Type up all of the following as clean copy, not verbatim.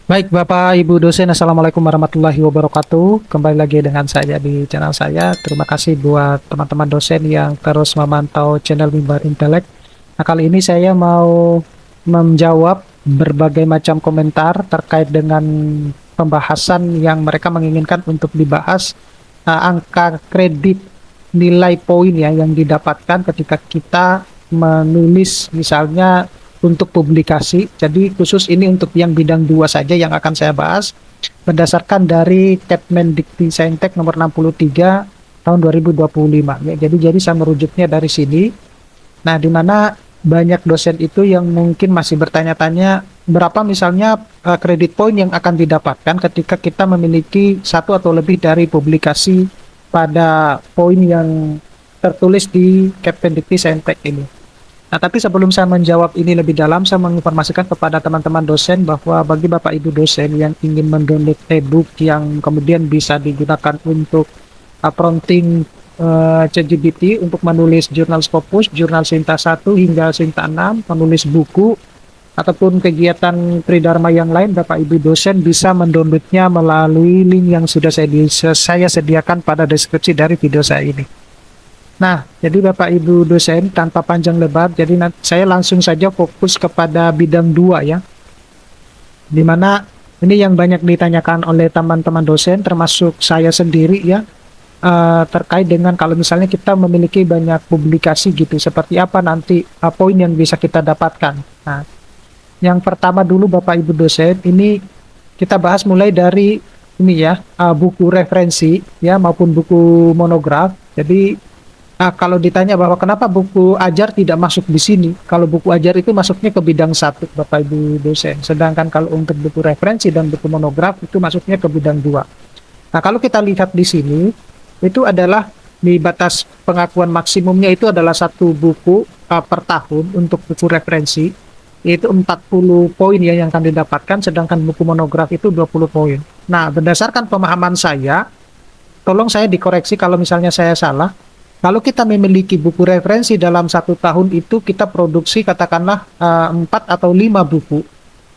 Baik, Bapak Ibu dosen, Assalamualaikum warahmatullahi wabarakatuh. Kembali lagi dengan saya di channel saya. Terima kasih buat teman-teman dosen yang terus memantau channel Mimbar Intelek. Nah, kali ini saya mau menjawab berbagai macam komentar terkait dengan pembahasan yang mereka menginginkan untuk dibahas angka kredit nilai poin ya yang didapatkan ketika kita menulis misalnya untuk publikasi. Jadi khusus ini untuk yang bidang 2 saja yang akan saya bahas berdasarkan dari Kepmendikbudristek nomor 63 tahun 2025 ya. Jadi saya merujuknya dari sini. Nah, di mana banyak dosen itu yang mungkin masih bertanya-tanya berapa misalnya kredit poin yang akan didapatkan ketika kita memiliki satu atau lebih dari publikasi pada poin yang tertulis di Kepmendikbudristek ini. Nah, tapi sebelum saya menjawab ini lebih dalam, saya menginformasikan kepada teman-teman dosen bahwa bagi Bapak Ibu dosen yang ingin mendownload e-book yang kemudian bisa digunakan untuk prompting ChatGPT untuk menulis jurnal Scopus, jurnal Sinta 1 hingga Sinta 6, menulis buku, ataupun kegiatan Tridharma yang lain, Bapak Ibu dosen bisa mendownloadnya melalui link yang sudah saya sediakan pada deskripsi dari video saya ini. Nah, jadi Bapak Ibu dosen tanpa panjang lebar, jadi saya langsung saja fokus kepada bidang 2 ya, di mana ini yang banyak ditanyakan oleh teman-teman dosen termasuk saya sendiri ya, terkait dengan kalau misalnya kita memiliki banyak publikasi gitu, seperti apa nanti poin yang bisa kita dapatkan. Nah, yang pertama dulu Bapak Ibu dosen, ini kita bahas mulai dari ini ya, buku referensi ya maupun buku monograf. Jadi kalau ditanya bahwa kenapa buku ajar tidak masuk di sini, kalau buku ajar itu masuknya ke bidang 1, Bapak Ibu dosen. Sedangkan kalau untuk buku referensi dan buku monograf itu masuknya ke bidang 2. Nah, kalau kita lihat di sini, itu adalah di batas pengakuan maksimumnya itu adalah satu buku per tahun untuk buku referensi, yaitu 40 poin ya yang akan didapatkan, sedangkan buku monograf itu 20 poin. Nah, berdasarkan pemahaman saya, tolong saya dikoreksi kalau misalnya saya salah. Kalau kita memiliki buku referensi dalam 1 tahun itu kita produksi katakanlah 4 atau 5 buku,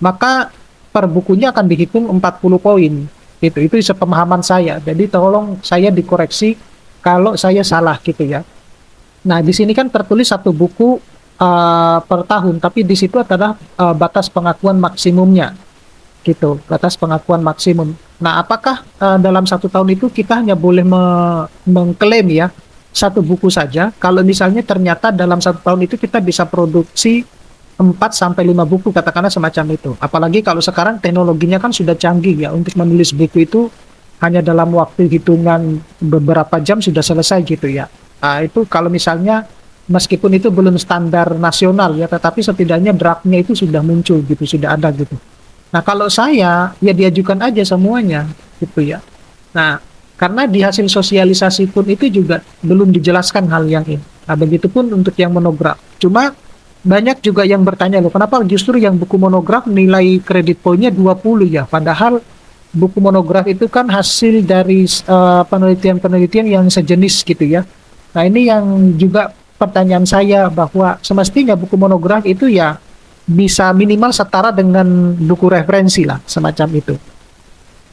maka per bukunya akan dihitung 40 poin. Itu sepemahaman saya. Jadi tolong saya dikoreksi kalau saya salah gitu ya. Nah, di sini kan tertulis satu buku per tahun, tapi di situ adalah batas pengakuan maksimumnya gitu, batas pengakuan maksimum. Nah, apakah dalam 1 tahun itu kita hanya boleh mengklaim ya satu buku saja? Kalau misalnya ternyata dalam 1 tahun itu kita bisa produksi 4 sampai 5 buku, katakanlah semacam itu. Apalagi kalau sekarang teknologinya kan sudah canggih ya, untuk menulis buku itu hanya dalam waktu hitungan beberapa jam sudah selesai gitu ya. Nah, itu kalau misalnya meskipun itu belum standar nasional ya, tetapi setidaknya draftnya itu sudah muncul gitu, sudah ada gitu. Nah, kalau saya ya diajukan aja semuanya gitu ya. Nah, karena di hasil sosialisasi pun itu juga belum dijelaskan hal yang ini. Nah, begitupun untuk yang monograf. Cuma banyak juga yang bertanya loh, kenapa justru yang buku monograf nilai kredit poinnya 20 ya? Padahal buku monograf itu kan hasil dari penelitian-penelitian yang sejenis gitu ya. Nah, ini yang juga pertanyaan saya bahwa semestinya buku monograf itu ya bisa minimal setara dengan buku referensi lah, semacam itu.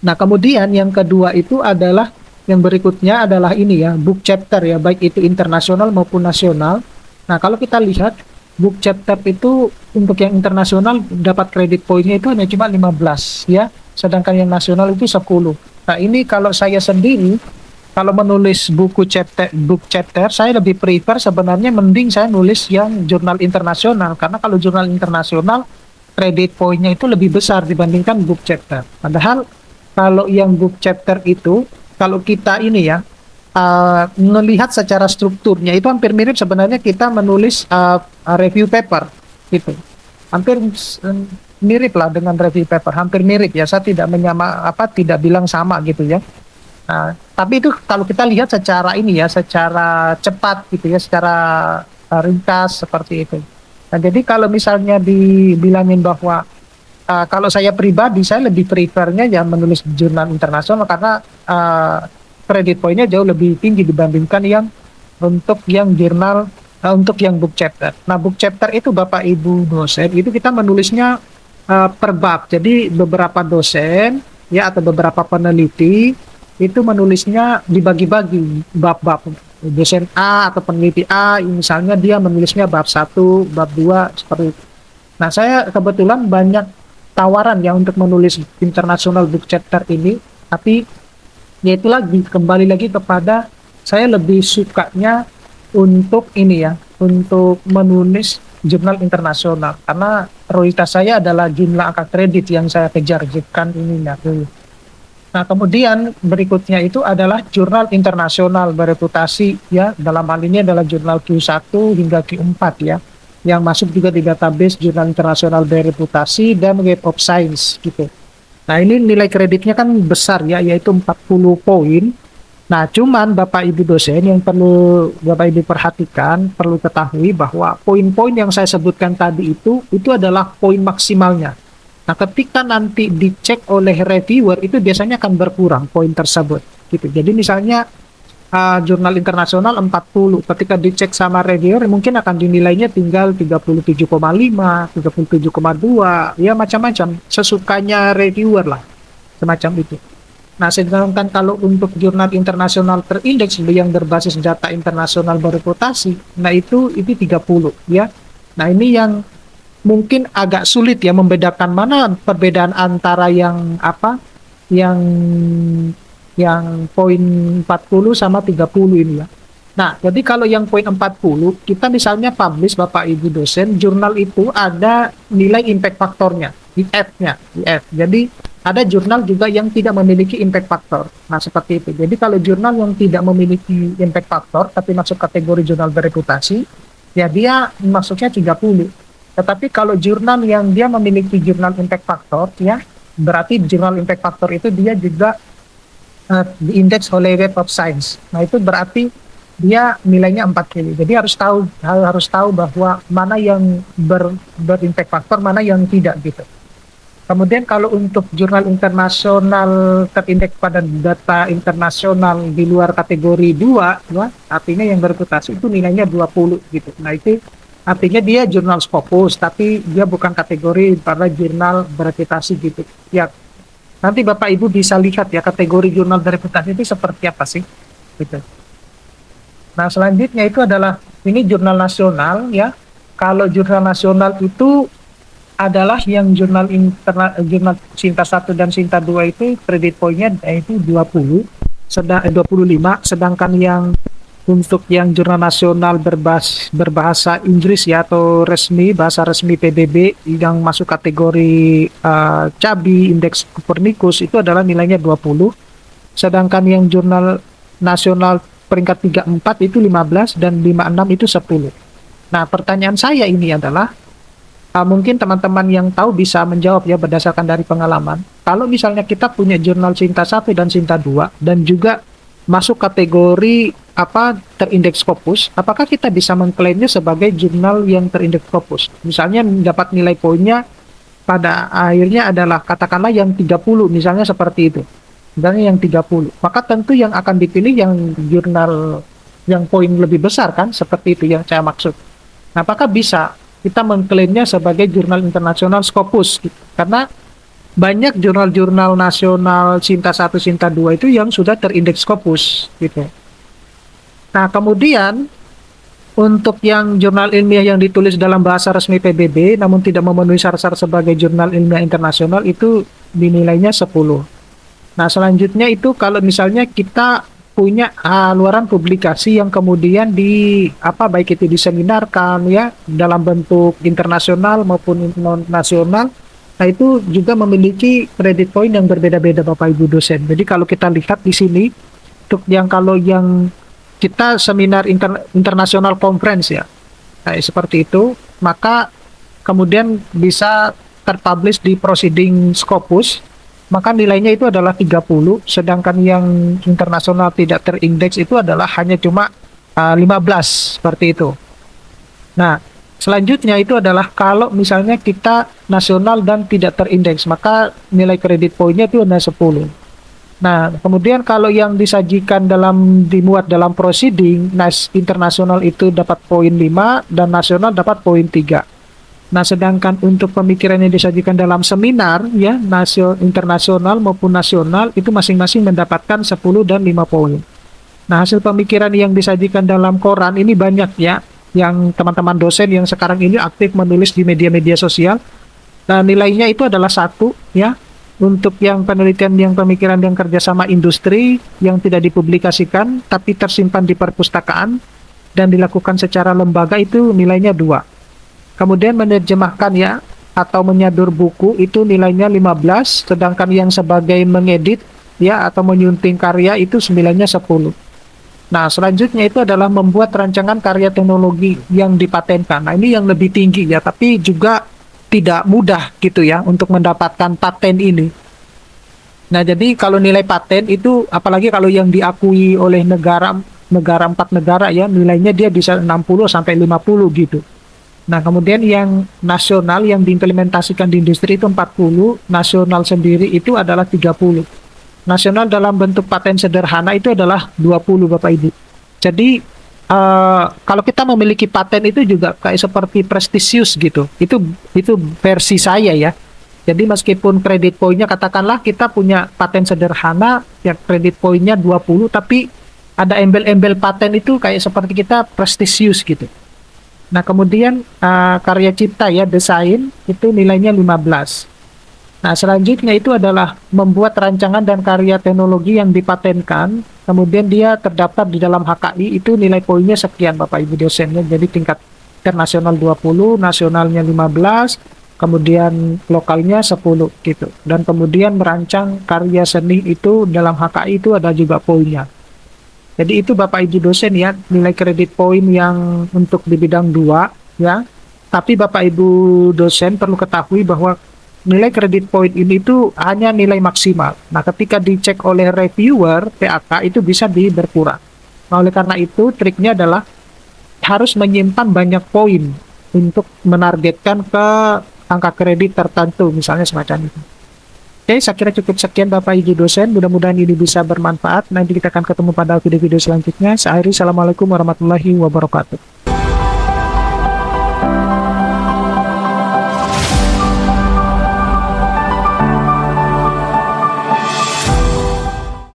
Nah, kemudian yang kedua itu adalah yang berikutnya adalah ini ya, book chapter ya, baik itu internasional maupun nasional. Nah, kalau kita lihat book chapter itu untuk yang internasional dapat kredit poinnya itu hanya cuma 15 ya, sedangkan yang nasional itu 10. Nah, ini kalau saya sendiri kalau menulis book chapter saya lebih prefer sebenarnya mending saya nulis yang jurnal internasional, karena kalau jurnal internasional kredit poinnya itu lebih besar dibandingkan book chapter. Padahal kalau yang book chapter itu, kalau kita ini ya, melihat secara strukturnya itu hampir mirip sebenarnya kita menulis review paper gitu. Hampir mirip lah dengan review paper, hampir mirip ya. Saya tidak tidak bilang sama gitu ya. Nah, tapi itu kalau kita lihat secara ini ya, secara cepat gitu ya, secara ringkas seperti itu. Nah, jadi kalau misalnya dibilangin bahwa kalau saya pribadi, saya lebih prefernya ya menulis jurnal internasional karena kredit poinnya jauh lebih tinggi dibandingkan yang untuk yang jurnal untuk yang book chapter. Nah, book chapter itu Bapak Ibu dosen itu kita menulisnya per bab. Jadi beberapa dosen ya atau beberapa peneliti itu menulisnya dibagi-bagi bab-bab. Dosen A atau peneliti A misalnya dia menulisnya bab satu, bab 2 seperti itu. Nah, saya kebetulan banyak tawaran ya untuk menulis international book chapter ini, tapi ya itu lagi kembali lagi kepada saya lebih sukanya untuk ini ya, untuk menulis jurnal internasional karena prioritas saya adalah jumlah angka kredit yang saya kejar jekan ininya. Nah, kemudian berikutnya itu adalah jurnal internasional bereputasi ya, dalam hal ini adalah jurnal Q1 hingga Q4 ya, yang masuk juga di database jurnal internasional bereputasi dan Web of Science gitu. Nah, ini nilai kreditnya kan besar ya, yaitu 40 poin. Nah, cuman Bapak Ibu dosen yang perlu Bapak Ibu perhatikan, perlu ketahui bahwa poin-poin yang saya sebutkan tadi itu adalah poin maksimalnya. Nah, ketika nanti dicek oleh reviewer itu biasanya akan berkurang poin tersebut gitu. Jadi misalnya jurnal internasional 40, ketika dicek sama reviewer mungkin akan dinilainya tinggal 37,5, 37,2, ya macam-macam, sesukanya reviewer lah, semacam itu. Nah, sedangkan kalau untuk jurnal internasional terindeks yang berbasis data internasional bereputasi, nah itu 30 ya. Nah, ini yang mungkin agak sulit ya membedakan mana perbedaan antara yang apa yang poin 40 sama 30 ini ya. Nah, jadi kalau yang poin 40 kita misalnya publish Bapak Ibu dosen, jurnal itu ada nilai impact faktornya, IF-nya, IF. Jadi ada jurnal juga yang tidak memiliki impact factor. Nah, seperti itu. Jadi kalau jurnal yang tidak memiliki impact factor tapi masuk kategori jurnal bereputasi, ya dia masuknya 30. Tetapi kalau jurnal yang dia memiliki jurnal impact factor, ya berarti jurnal impact factor itu dia juga diindeks oleh Web of Science. Nah, itu berarti dia nilainya 40. Jadi harus tahu bahwa mana yang berimpact factor, mana yang tidak gitu. Kemudian kalau untuk jurnal internasional terindeks pada data internasional di luar kategori 2, artinya yang bereputasi itu nilainya 20 gitu. Nah, itu artinya dia jurnal Scopus, tapi dia bukan kategori pada jurnal bereputasi gitu. Ya, nanti Bapak Ibu bisa lihat ya kategori jurnal bereputasi itu seperti apa sih, gitu. Nah, selanjutnya itu adalah ini jurnal nasional ya. Kalau jurnal nasional itu adalah yang jurnal Sinta 1 dan Sinta 2 itu kredit poinnya itu 20, 25, sedangkan yang untuk yang jurnal nasional berbahasa Inggris ya atau bahasa resmi PBB yang masuk kategori CABI indeks Copernicus itu adalah nilainya 20, sedangkan yang jurnal nasional peringkat 34 itu 15 dan 56 itu 10. Nah, pertanyaan saya ini adalah mungkin teman-teman yang tahu bisa menjawab ya berdasarkan dari pengalaman. Kalau misalnya kita punya jurnal Sinta 1 dan Sinta 2 dan juga masuk kategori terindeks Scopus, apakah kita bisa mengklaimnya sebagai jurnal yang terindeks Scopus? Misalnya dapat nilai poinnya pada akhirnya adalah katakanlah yang 30, misalnya seperti itu. Misalnya yang 30. Maka tentu yang akan dipilih yang jurnal yang poin lebih besar kan, seperti itu yang saya maksud. Nah, apakah bisa kita mengklaimnya sebagai jurnal internasional Scopus gitu? Karena banyak jurnal-jurnal nasional Sinta 1, Sinta 2 itu yang sudah terindeks Scopus gitu. Nah, kemudian untuk yang jurnal ilmiah yang ditulis dalam bahasa resmi PBB namun tidak memenuhi syarat-syarat sebagai jurnal ilmiah internasional itu dinilainya 10. Nah, selanjutnya itu kalau misalnya kita punya luaran publikasi yang kemudian baik itu diseminarkan ya dalam bentuk internasional maupun non nasional. Nah, itu juga memiliki kredit poin yang berbeda-beda Bapak Ibu dosen. Jadi kalau kita lihat di sini untuk kalau yang kita seminar internasional conference ya, nah, seperti itu, maka kemudian bisa terpublish di Proceeding Scopus, maka nilainya itu adalah 30, sedangkan yang internasional tidak terindeks itu adalah hanya cuma 15, seperti itu. Nah, selanjutnya itu adalah kalau misalnya kita nasional dan tidak terindeks, maka nilai kredit poinnya itu ada 10. Nah, kemudian kalau yang disajikan dimuat dalam proceeding, internasional itu dapat poin 5 dan nasional dapat poin 3. Nah, sedangkan untuk pemikiran yang disajikan dalam seminar, ya, internasional maupun nasional, itu masing-masing mendapatkan 10 dan 5 poin. Nah, hasil pemikiran yang disajikan dalam koran ini banyak ya, yang teman-teman dosen yang sekarang ini aktif menulis di media-media sosial. Nah, nilainya itu adalah 1, ya. Untuk yang penelitian yang pemikiran yang kerjasama industri, yang tidak dipublikasikan, tapi tersimpan di perpustakaan, dan dilakukan secara lembaga itu nilainya 2. Kemudian menerjemahkan ya atau menyadur buku itu nilainya 15, sedangkan yang sebagai mengedit ya atau menyunting karya itu nilainya 10. Nah, selanjutnya itu adalah membuat rancangan karya teknologi yang dipatenkan. Nah, ini yang lebih tinggi ya, tapi juga tidak mudah gitu ya untuk mendapatkan paten ini. Nah, jadi kalau nilai paten itu apalagi kalau yang diakui oleh negara 4 negara ya, nilainya dia bisa 60 sampai 50 gitu. Nah, kemudian yang nasional yang diimplementasikan di industri itu 40, nasional sendiri itu adalah 30. Nasional dalam bentuk paten sederhana itu adalah 20, Bapak Ibu. Jadi, kalau kita memiliki paten itu juga kayak seperti prestisius gitu. Itu versi saya ya. Jadi meskipun kredit poinnya katakanlah kita punya paten sederhana, ya kredit poinnya 20, tapi ada embel-embel paten itu kayak seperti kita prestisius gitu. Nah, kemudian karya cipta ya, desain, itu nilainya 15. Nah, selanjutnya itu adalah membuat rancangan dan karya teknologi yang dipatenkan, kemudian dia terdaftar di dalam HKI, itu nilai poinnya sekian Bapak Ibu dosennya, jadi tingkat internasional 20, nasionalnya 15, kemudian lokalnya 10 gitu. Dan kemudian merancang karya seni itu dalam HKI itu ada juga poinnya. Jadi itu Bapak Ibu dosen ya, nilai kredit poin yang untuk di bidang 2 ya. Tapi Bapak Ibu dosen perlu ketahui bahwa nilai kredit poin ini itu hanya nilai maksimal. Nah, ketika dicek oleh reviewer PAK itu bisa berkurang. Nah, oleh karena itu triknya adalah harus menyimpan banyak poin untuk menargetkan ke angka kredit tertentu, misalnya semacam itu. Oke, saya kira cukup sekian Bapak Ibu dosen. Mudah-mudahan ini bisa bermanfaat. Nanti kita akan ketemu pada video-video selanjutnya. Saya akhiri, Assalamualaikum warahmatullahi wabarakatuh.